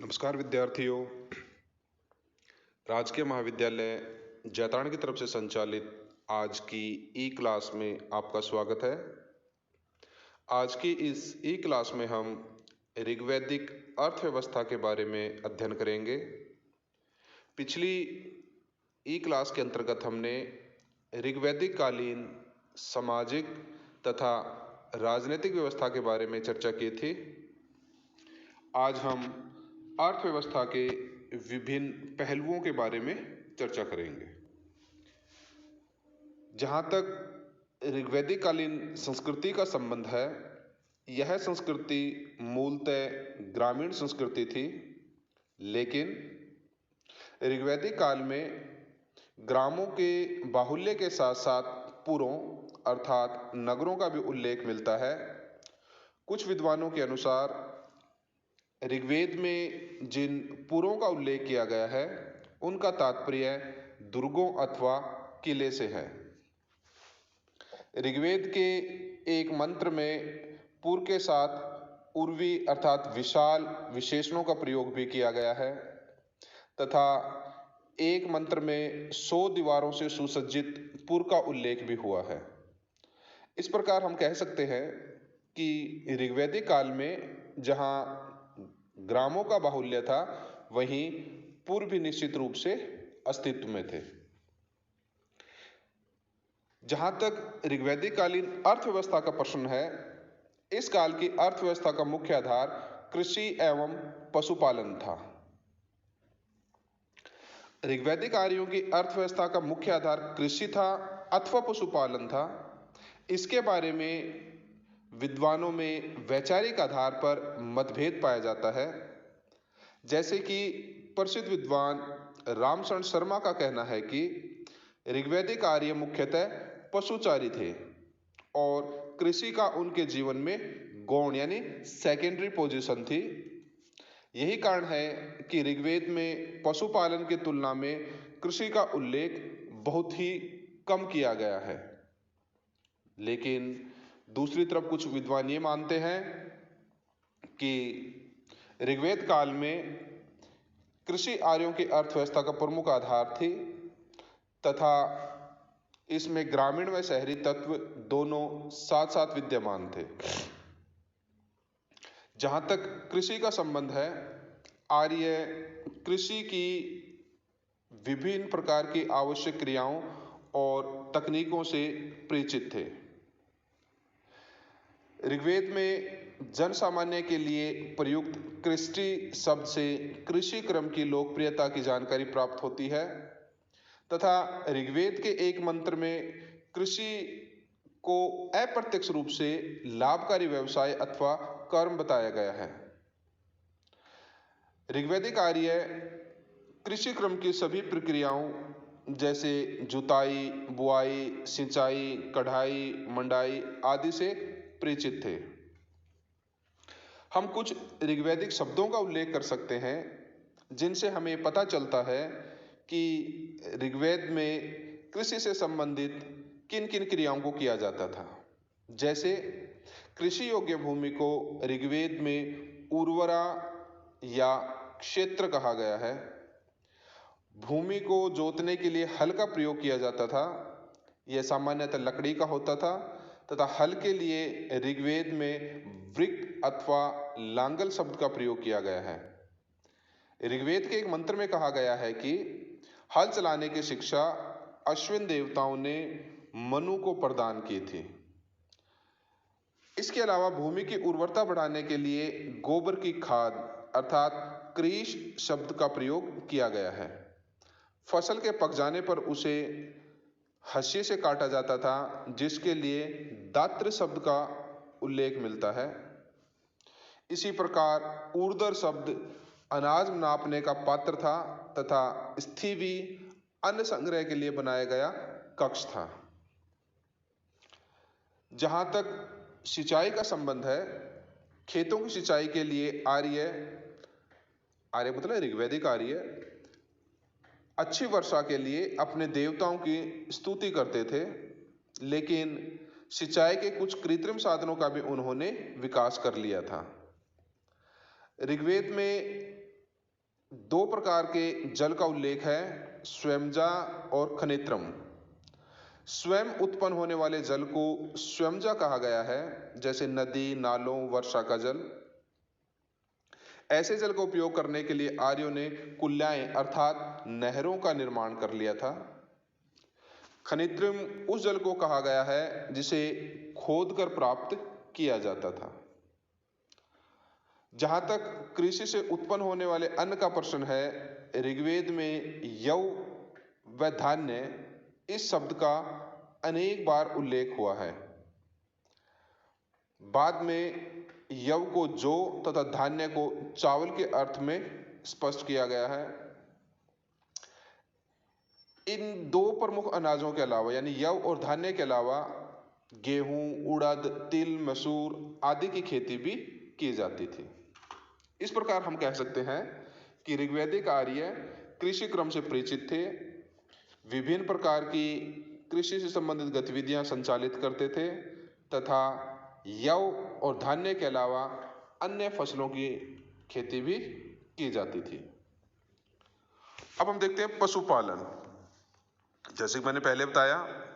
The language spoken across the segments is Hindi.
नमस्कार विद्यार्थियों। राजकीय महाविद्यालय जैतारण की तरफ से संचालित आज की ई क्लास में आपका स्वागत है। आज की इस ई क्लास में हम ऋग्वैदिक अर्थव्यवस्था के बारे में अध्ययन करेंगे। पिछली ई क्लास के अंतर्गत हमने ऋग्वैदिक कालीन सामाजिक तथा राजनीतिक व्यवस्था के बारे में चर्चा की थी। आज हम अर्थव्यवस्था के विभिन्न पहलुओं के बारे में चर्चा करेंगे। जहाँ तक ऋग्वैदिक कालीन संस्कृति का संबंध है, यह संस्कृति मूलतः ग्रामीण संस्कृति थी, लेकिन ऋग्वैदिक काल में ग्रामों के बाहुल्य के साथ साथ पुरों अर्थात नगरों का भी उल्लेख मिलता है। कुछ विद्वानों के अनुसार ऋग्वेद में जिन पुरों का उल्लेख किया गया है, उनका तात्पर्य दुर्गों अथवा किले से है। ऋग्वेद के एक मंत्र में पुर के साथ उर्वी अर्थात विशाल विशेषणों का प्रयोग भी किया गया है तथा एक मंत्र में 100 दीवारों से सुसज्जित पुर का उल्लेख भी हुआ है। इस प्रकार हम कह सकते हैं कि ऋग्वैदिक काल में जहाँ ग्रामों का बाहुल्य था, वहीं पुर भी निश्चित रूप से अस्तित्व में थे। जहां तक ऋग्वैदिक कालीन अर्थव्यवस्था का प्रश्न है, इस काल की अर्थव्यवस्था का मुख्य आधार कृषि एवं पशुपालन था। ऋग्वैदिक आर्यों की अर्थव्यवस्था का मुख्य आधार कृषि था अथवा पशुपालन था। इसके बारे में विद्वानों में वैचारिक आधार पर मतभेद पाया जाता है। जैसे कि प्रसिद्ध विद्वान रामशरण शर्मा का कहना है कि ऋग्वैदिक आर्य मुख्यतः पशुचारी थे और कृषि का उनके जीवन में गौण यानी सेकेंडरी पोजीशन थी। यही कारण है कि ऋग्वेद में पशुपालन की तुलना में कृषि का उल्लेख बहुत ही कम किया गया है। लेकिन दूसरी तरफ कुछ विद्वान ये मानते हैं कि ऋग्वेद काल में कृषि आर्यों की अर्थव्यवस्था का प्रमुख आधार थी तथा इसमें ग्रामीण व शहरी तत्व दोनों साथ साथ विद्यमान थे। जहाँ तक कृषि का संबंध है, आर्य कृषि की विभिन्न प्रकार की आवश्यक क्रियाओं और तकनीकों से परिचित थे। ऋग्वेद में जन सामान्य के लिए प्रयुक्त कृष्टि शब्द से कृषि क्रम की लोकप्रियता की जानकारी प्राप्त होती है तथा ऋग्वेद के एक मंत्र में कृषि को अप्रत्यक्ष रूप से लाभकारी व्यवसाय अथवा कर्म बताया गया है। ऋग्वैदिक आर्य कृषि क्रम की सभी प्रक्रियाओं जैसे जुताई, बुआई, सिंचाई, कढ़ाई, मंडाई आदि से परिचित थे। हम कुछ ऋग्वैदिक शब्दों का उल्लेख कर सकते हैं जिनसे हमें पता चलता है कि ऋग्वेद में कृषि से संबंधित किन किन क्रियाओं को किया जाता था। जैसे कृषि योग्य भूमि को ऋग्वेद में उर्वरा या क्षेत्र कहा गया है। भूमि को जोतने के लिए हल का प्रयोग किया जाता था। यह सामान्यतः लकड़ी का होता था तथा हल के लिए ऋग्वेद में वृक्क अथवा लांगल शब्द का प्रयोग किया गया है। ऋग्वेद के एक मंत्र में कहा गया है कि हल चलाने की शिक्षा अश्विन देवताओं ने मनु को प्रदान की थी। इसके अलावा भूमि की उर्वरता बढ़ाने के लिए गोबर की खाद अर्थात क्रीश शब्द का प्रयोग किया गया है। फसल के पक जाने पर उसे हंसी से काटा जाता था, जिसके लिए दात्र शब्द का उल्लेख मिलता है। इसी प्रकार ऊर्ध्वर शब्द अनाज नापने का पात्र था तथा स्थिवी अन्न संग्रह के लिए बनाया गया कक्ष था। जहां तक सिंचाई का संबंध है, खेतों की सिंचाई के लिए आर्य मतलब ऋग्वैदिक आर्य अच्छी वर्षा के लिए अपने देवताओं की स्तुति करते थे, लेकिन सिंचाई के कुछ कृत्रिम साधनों का भी उन्होंने विकास कर लिया था। ऋग्वेद में दो प्रकार के जल का उल्लेख है, स्वयंजा और खनेत्रम। स्वयं उत्पन्न होने वाले जल को स्वयंजा कहा गया है, जैसे नदी, नालों, वर्षा का जल। ऐसे जल का उपयोग करने के लिए आर्यों ने कुल्याएं अर्थात नहरों का निर्माण कर लिया था। खनित्रम उस जल को कहा गया है जिसे खोद कर प्राप्त किया जाता था। जहां तक कृषि से उत्पन्न होने वाले अन्न का प्रश्न है, ऋग्वेद में यव व धान्य इस शब्द का अनेक बार उल्लेख हुआ है। बाद में यव को जौ तथा धान्य को चावल के अर्थ में स्पष्ट किया गया है। इन दो प्रमुख अनाजों के अलावा यानी यव और धान्य के अलावा गेहूं, उड़द, तिल, मसूर आदि की खेती भी की जाती थी। इस प्रकार हम कह सकते हैं कि ऋग्वैदिक आर्य कृषि क्रम से परिचित थे, विभिन्न प्रकार की कृषि से संबंधित गतिविधियां संचालित करते थे तथा यव और धान्य के अलावा अन्य फसलों की खेती भी की जाती थी। अब हम देखते हैं पशुपालन। जैसे कि मैंने पहले बताया,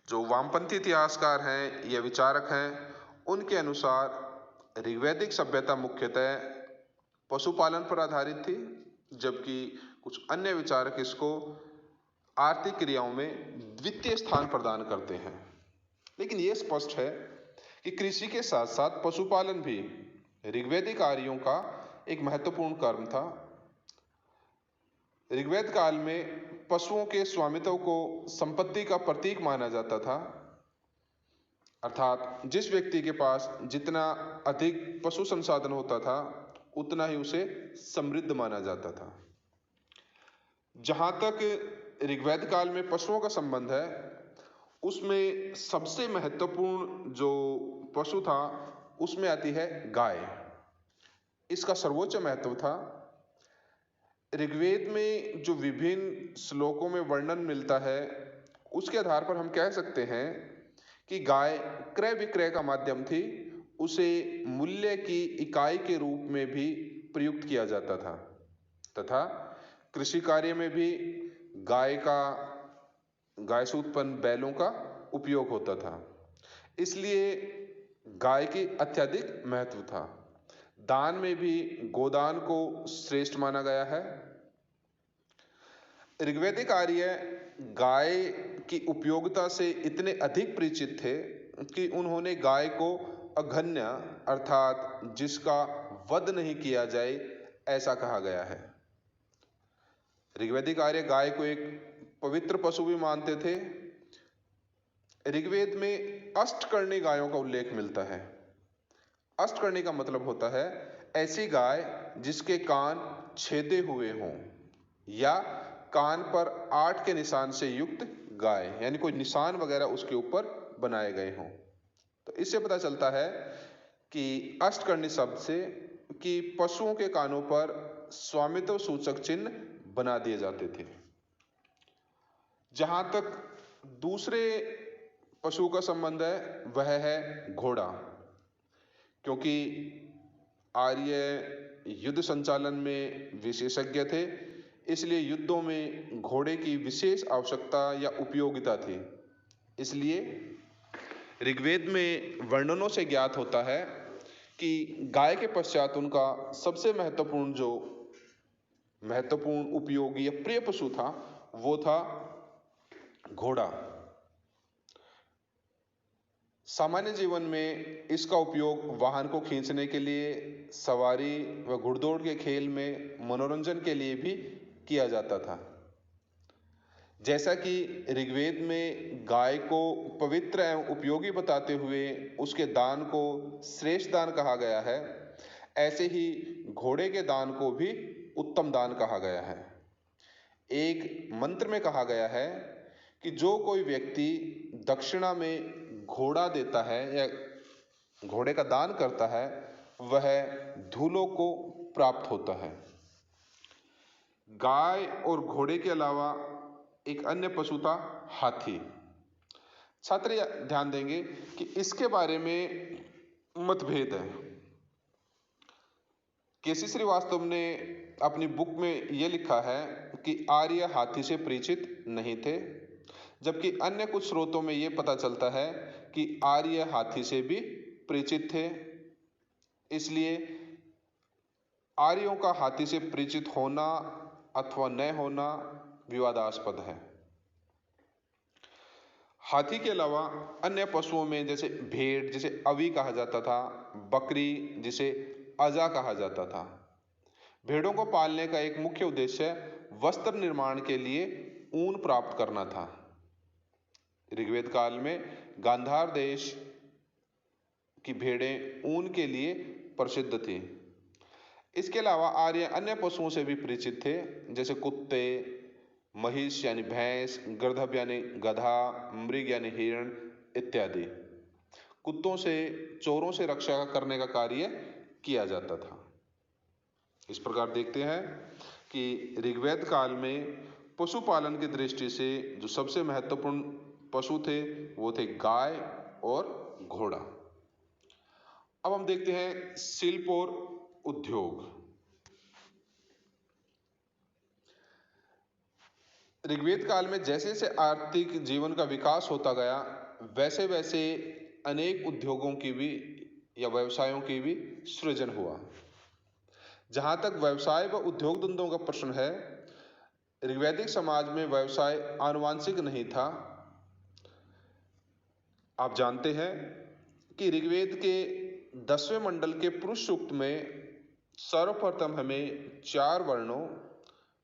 जो वामपंथी इतिहासकार हैं या विचारक हैं, उनके अनुसार ऋग्वैदिक सभ्यता मुख्यतः पशुपालन पर आधारित थी, जबकि कुछ अन्य विचारक इसको आर्थिक क्रियाओं में द्वितीय स्थान प्रदान करते हैं। लेकिन यह स्पष्ट है कि कृषि के साथ साथ पशुपालन भी ऋग्वैदिक आर्यों का एक महत्वपूर्ण कर्म था। ऋग्वेद काल में पशुओं के स्वामित्व को संपत्ति का प्रतीक माना जाता था, अर्थात जिस व्यक्ति के पास जितना अधिक पशु संसाधन होता था उतना ही उसे समृद्ध माना जाता था। जहां तक ऋग्वेद काल में पशुओं का संबंध है, उसमें सबसे महत्वपूर्ण जो पशु था उसमें आती है गाय। इसका सर्वोच्च महत्व था। ऋग्वेद में जो विभिन्न श्लोकों में वर्णन मिलता है उसके आधार पर हम कह सकते हैं कि गाय क्रय विक्रय का माध्यम थी, उसे मूल्य की इकाई के रूप में भी प्रयुक्त किया जाता था तथा कृषि कार्य में भी गाय से उत्पन्न बैलों का उपयोग होता था। इसलिए गाय की अत्यधिक महत्व था। दान में भी गोदान को श्रेष्ठ माना गया है। ऋग्वैदिक आर्य गाय की उपयोगिता से इतने अधिक परिचित थे कि उन्होंने गाय को अघन्य अर्थात जिसका वध नहीं किया जाए ऐसा कहा गया है। ऋग्वैदिक आर्य गाय को एक पवित्र पशु भी मानते थे। ऋग्वेद में अष्टकर्णी गायों का उल्लेख मिलता है। अष्टकर्णी का मतलब होता है ऐसी गाय जिसके कान छेदे हुए हों या कान पर 8 के निशान से युक्त गाय, यानी कोई निशान वगैरह उसके ऊपर बनाए गए हों। तो इससे पता चलता है कि अष्टकर्णी शब्द से कि पशुओं के कानों पर स्वामित्व सूचक चिन्ह बना दिए जाते थे। जहां तक दूसरे पशु का संबंध है वह है घोड़ा, क्योंकि आर्य युद्ध संचालन में विशेषज्ञ थे, इसलिए युद्धों में घोड़े की विशेष आवश्यकता या उपयोगिता थी। इसलिए ऋग्वेद में वर्णनों से ज्ञात होता है कि गाय के पश्चात उनका सबसे महत्वपूर्ण उपयोगी या प्रिय पशु था वो था घोड़ा। सामान्य जीवन में इसका उपयोग वाहन को खींचने के लिए, सवारी व घुड़दौड़ के खेल में मनोरंजन के लिए भी किया जाता था। जैसा कि ऋग्वेद में गाय को पवित्र एवं उपयोगी बताते हुए उसके दान को श्रेष्ठ दान कहा गया है, ऐसे ही घोड़े के दान को भी उत्तम दान कहा गया है। एक मंत्र में कहा गया है कि जो कोई व्यक्ति दक्षिणा में घोड़ा देता है या घोड़े का दान करता है वह धूलों को प्राप्त होता है। गाय और घोड़े के अलावा एक अन्य पशु था हाथी। छात्र ध्यान देंगे कि इसके बारे में मतभेद है। केसी श्रीवास्तव ने अपनी बुक में ये लिखा है कि आर्य हाथी से परिचित नहीं थे, जबकि अन्य कुछ स्रोतों में ये पता चलता है कि आर्य हाथी से भी परिचित थे। इसलिए आर्यों का हाथी से परिचित होना अथवा न होना विवादास्पद है। हाथी के अलावा अन्य पशुओं में जैसे भेड़ जिसे अवी कहा जाता था, बकरी जिसे अजा कहा जाता था। भेड़ों को पालने का एक मुख्य उद्देश्य वस्त्र निर्माण के लिए ऊन प्राप्त करना था। ऋग्वेद काल में गांधार देश की भेड़ें ऊन के लिए प्रसिद्ध थी। इसके अलावा आर्य अन्य पशुओं से भी परिचित थे, जैसे कुत्ते, महिष यानी भैंस, गर्दभ यानी गधा, मृग यानी हिरण इत्यादि। कुत्तों से, चोरों से रक्षा करने का कार्य किया जाता था। इस प्रकार देखते हैं कि ऋग्वेद काल में पशुपालन की दृष्टि से जो सबसे महत्वपूर्ण पशु थे वो थे गाय और घोड़ा। अब हम देखते हैं शिल्प और उद्योग। ऋग्वेद काल में जैसे जैसे आर्थिक जीवन का विकास होता गया, वैसे वैसे अनेक उद्योगों की भी या व्यवसायों की भी सृजन हुआ। जहां तक व्यवसाय व उद्योग धंधों का प्रश्न है, ऋग्वैदिक समाज में व्यवसाय आनुवांशिक नहीं था। आप जानते हैं कि ऋग्वेद के 10वें मंडल के पुरुष सूक्त में सर्वप्रथम हमें 4 वर्णों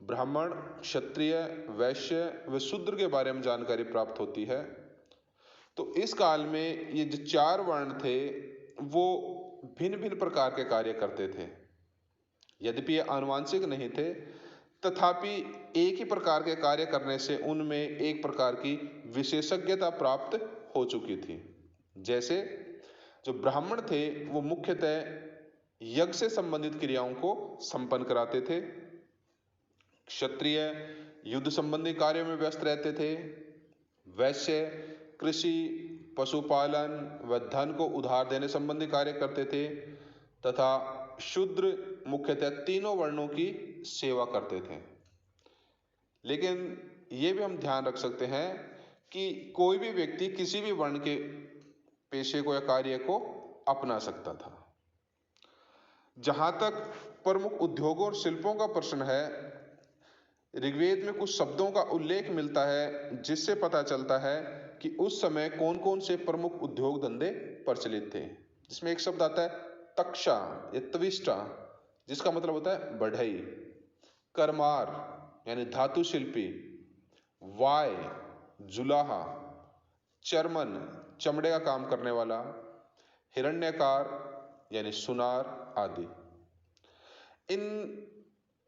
ब्राह्मण, क्षत्रिय, वैश्य व शूद्र के बारे में जानकारी प्राप्त होती है। तो इस काल में ये जो 4 वर्ण थे वो भिन्न भिन्न प्रकार के कार्य करते थे। यद्यपि ये आनुवांशिक नहीं थे, तथापि एक ही प्रकार के कार्य करने से उनमें एक प्रकार की विशेषज्ञता प्राप्त हो चुकी थी। जैसे जो ब्राह्मण थे वो मुख्यतः यज्ञ से संबंधित क्रियाओं को संपन्न कराते थे। क्षत्रिय युद्ध संबंधी कार्यों में व्यस्त रहते थे। वैश्य कृषि, पशुपालन व धन को उधार देने संबंधी कार्य करते थे तथा शूद्र मुख्यतः तीनों वर्णों की सेवा करते थे। लेकिन ये भी हम ध्यान रख सकते हैं कि कोई भी व्यक्ति किसी भी वर्ण के पेशे को या कार्य को अपना सकता था। जहां तक प्रमुख उद्योगों और शिल्पों का प्रश्न है, ऋग्वेद में कुछ शब्दों का उल्लेख मिलता है जिससे पता चलता है कि उस समय कौन कौन से प्रमुख उद्योग धंधे प्रचलित थे। जिसमें एक शब्द आता है तक्षा या तविष्टा, जिसका मतलब होता है बढ़ई, करमार यानी धातु शिल्पी, वाय जुलाहा, चर्मन चमड़े का काम करने वाला, हिरण्यकार यानी सुनार आदि। इन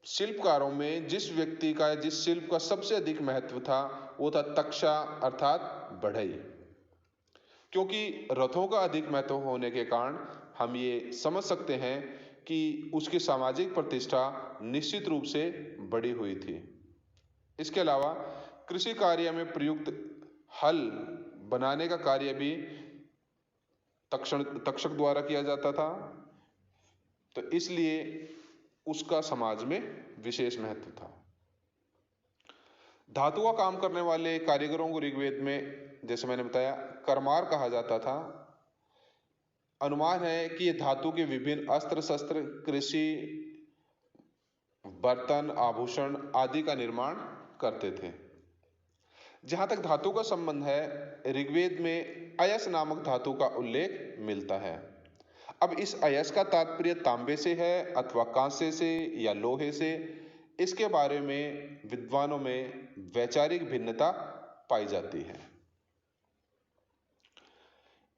शिल्पकारों में जिस व्यक्ति का, जिस शिल्प का सबसे अधिक महत्व था वो था तक्षा अर्थात बढ़ई। क्योंकि रथों का अधिक महत्व होने के कारण हम ये समझ सकते हैं कि उसकी सामाजिक प्रतिष्ठा निश्चित रूप से बढ़ी हुई थी। इसके अलावा कृषि कार्य में प्रयुक्त हल बनाने का कार्य भी तक्षक द्वारा किया जाता था, तो इसलिए उसका समाज में विशेष महत्व था। धातु का काम करने वाले कारीगरों को ऋग्वेद में, जैसे मैंने बताया, करमार कहा जाता था। अनुमान है कि ये धातु के विभिन्न अस्त्र शस्त्र, कृषि, बर्तन, आभूषण आदि का निर्माण करते थे। जहां तक धातु का संबंध है, ऋग्वेद में अयस नामक धातु का उल्लेख मिलता है। अब इस अयस का तात्पर्य तांबे से है अथवा कांसे से या लोहे से, इसके बारे में विद्वानों में वैचारिक भिन्नता पाई जाती है।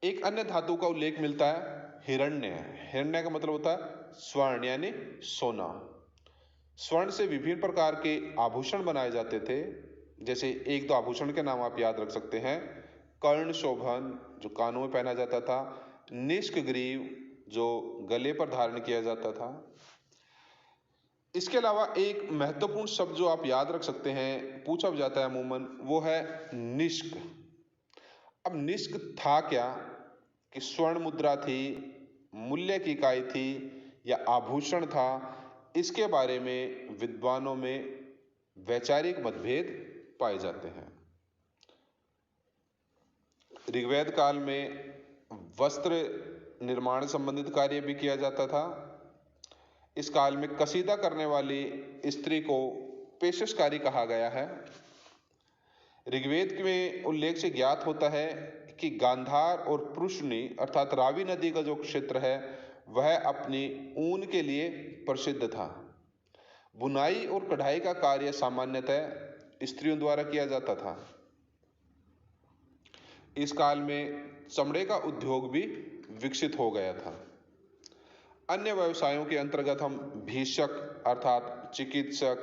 एक अन्य धातु का उल्लेख मिलता है हिरण्य। हिरण्य का मतलब होता है स्वर्ण यानी सोना। स्वर्ण से विभिन्न प्रकार के आभूषण बनाए जाते थे। जैसे एक दो आभूषण के नाम आप याद रख सकते हैं। कर्ण शोभन जो कानों में पहना जाता था, निष्क ग्रीव जो गले पर धारण किया जाता था। इसके अलावा एक महत्वपूर्ण शब्द जो आप याद रख सकते हैं, पूछा जाता है अमूमन, वो है निष्क। अब निष्क था क्या? कि स्वर्ण मुद्रा थी, मूल्य की इकाई थी, या आभूषण था, इसके बारे में विद्वानों में वैचारिक मतभेद पाए जाते हैं। ऋग्वेद काल में वस्त्र निर्माण संबंधित कार्य भी किया जाता था। इस काल में कसीदा करने वाली स्त्री को पेशकारी कहा गया है। ऋग्वेद में उल्लेख से ज्ञात होता है कि गांधार और पुरुषनी अर्थात रावी नदी का जो क्षेत्र है वह अपनी ऊन के लिए प्रसिद्ध था। बुनाई और कढ़ाई का कार्य सामान्यतः स्त्रियों द्वारा किया जाता था। इस काल में चमड़े का उद्योग भी विकसित हो गया था। अन्य व्यवसायों के अंतर्गत हम भीषक अर्थात चिकित्सक,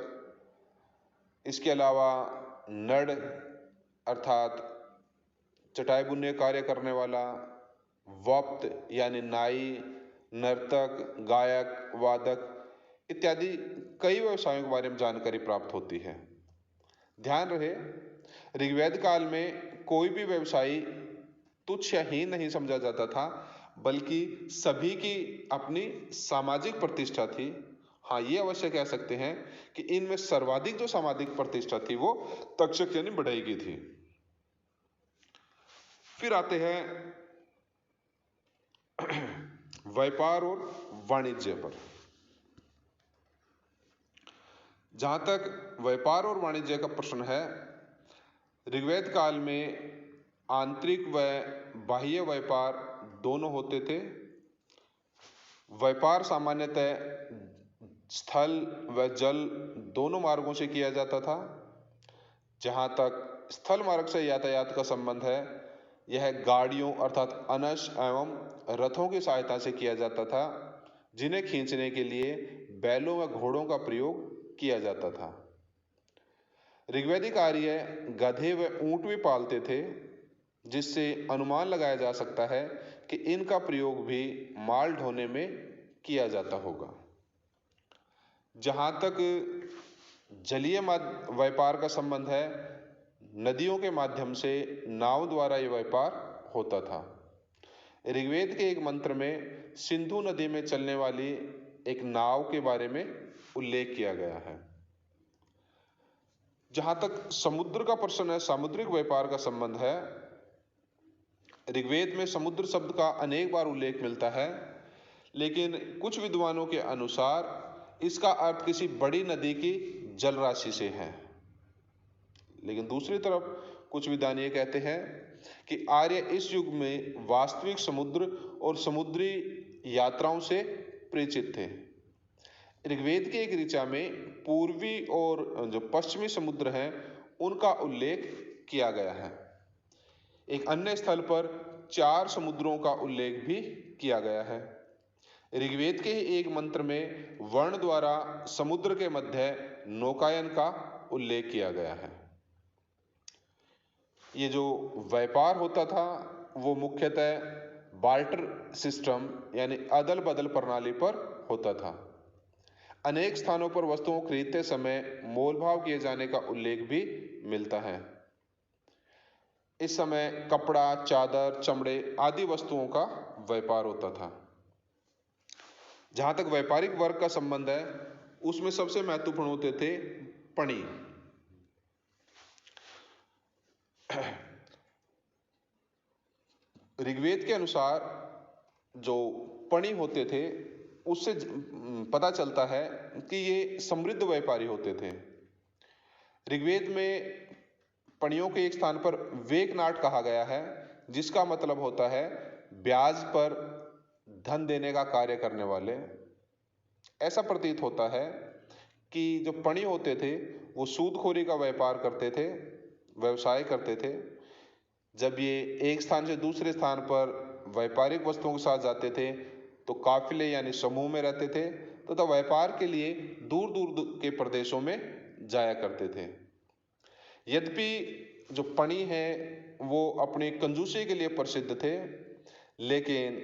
इसके अलावा नड़ अर्थात चटाई बुनने कार्य करने वाला, वप्त यानी नाई, नर्तक, गायक, वादक इत्यादि कई व्यवसायों के बारे में जानकारी प्राप्त होती है। ध्यान रहे, ऋग्वेद काल में कोई भी व्यवसायी तुच्छ या हीन नहीं समझा जाता था, बल्कि सभी की अपनी सामाजिक प्रतिष्ठा थी। हाँ, ये अवश्य कह सकते हैं कि इनमें सर्वाधिक जो सामाजिक प्रतिष्ठा थी वो तक्षक यानी बढ़ई की थी। फिर आते हैं व्यापार और वाणिज्य पर। जहां तक व्यापार और वाणिज्य का प्रश्न है, ऋग्वेद काल में आंतरिक व बाह्य व्यापार दोनों होते थे। व्यापार सामान्यतः स्थल व जल दोनों मार्गों से किया जाता था। जहां तक स्थल मार्ग से यातायात का संबंध है, यह गाड़ियों अर्थात अनश एवं रथों की सहायता से किया जाता था, जिन्हें खींचने के लिए बैलों व घोड़ों का प्रयोग किया जाता था। ऋग्वेदिक आर्य गधे व ऊंट भी पालते थे, जिससे अनुमान लगाया जा सकता है कि इनका प्रयोग भी माल ढोने में किया जाता होगा। जहां तक जलीय व्यापार का संबंध है, नदियों के माध्यम से नाव द्वारा यह व्यापार होता था। ऋग्वेद के एक मंत्र में सिंधु नदी में चलने वाली एक नाव के बारे में उल्लेख किया गया है। जहां तक समुद्र का प्रश्न है, सामुद्रिक व्यापार का संबंध है, ऋग्वेद में समुद्र शब्द का अनेक बार उल्लेख मिलता है, लेकिन कुछ विद्वानों के अनुसार इसका अर्थ किसी बड़ी नदी की जल राशि से है। लेकिन दूसरी तरफ कुछ विद्वान ये कहते हैं कि आर्य इस युग में वास्तविक समुद्र और समुद्री यात्राओं से परिचित थे। ऋग्वेद के एक ऋचा में पूर्वी और जो पश्चिमी समुद्र हैं उनका उल्लेख किया गया है। एक अन्य स्थल पर 4 समुद्रों का उल्लेख भी किया गया है। ऋग्वेद के एक मंत्र में वर्ण द्वारा समुद्र के मध्य नौकायन का उल्लेख किया गया है। ये जो व्यापार होता था वो मुख्यतः बार्टर सिस्टम यानी अदल बदल प्रणाली पर होता था। अनेक स्थानों पर वस्तुओं को खरीदते समय मोलभाव किए जाने का उल्लेख भी मिलता है। इस समय कपड़ा, चादर, चमड़े आदि वस्तुओं का व्यापार होता था। जहां तक व्यापारिक वर्ग का संबंध है, उसमें सबसे महत्वपूर्ण होते थे पणी। ऋग्वेद के अनुसार जो पणी होते थे उससे पता चलता है कि ये समृद्ध व्यापारी होते थे। ऋग्वेद में पणियों के एक स्थान पर वेकनाट कहा गया है, जिसका मतलब होता है ब्याज पर धन देने का कार्य करने वाले। ऐसा प्रतीत होता है कि जो पणी होते थे वो सूदखोरी का व्यापार करते थे, व्यवसाय करते थे। जब ये एक स्थान से दूसरे स्थान पर व्यापारिक वस्तुओं के साथ जाते थे तो काफिले यानी समूह में रहते थे, तथा व्यापार के लिए दूर दूर के प्रदेशों में जाया करते थे। यद्यपि जो पणी है वो अपनी कंजूसी के लिए प्रसिद्ध थे, लेकिन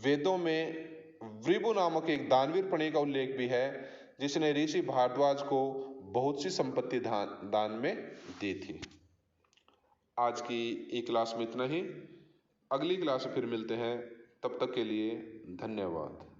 वेदों में वृबु नामक एक दानवीर पणी का उल्लेख भी है, जिसने ऋषि भारद्वाज को बहुत सी संपत्ति दान में दी थी। आज की एक क्लास में इतना ही। अगली क्लास में फिर मिलते हैं। तब तक के लिए धन्यवाद।